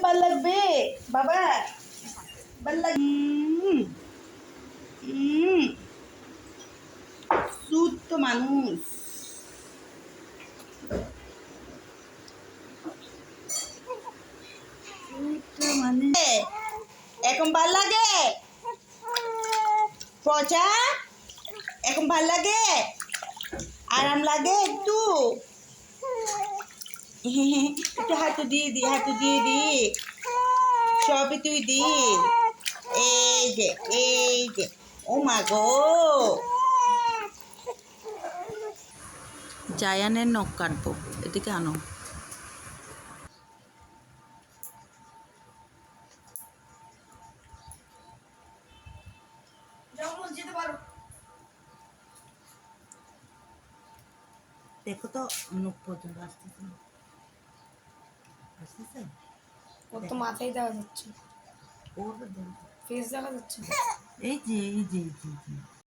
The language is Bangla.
ভাল লাগবে বাবা, ভাল লাগবে। শুদ্ধ মানুষ। এখন ভাল লাগে পচা, এখন ভাল লাগে, আরাম লাগে একটু। একটু হাতু দিয়ে দি, হাতু দিয়ে দি, সবই তুই দি। এই যে ও মা গো। জায়ানের নখ কাটবো, এদিকে আনো। দেখো তো নখ পর্যন্ত আসতেছে, আসতেছে। ওর তো মাথায় দেখা যাচ্ছে, ওর ফেস দেখা যাচ্ছে। এই যে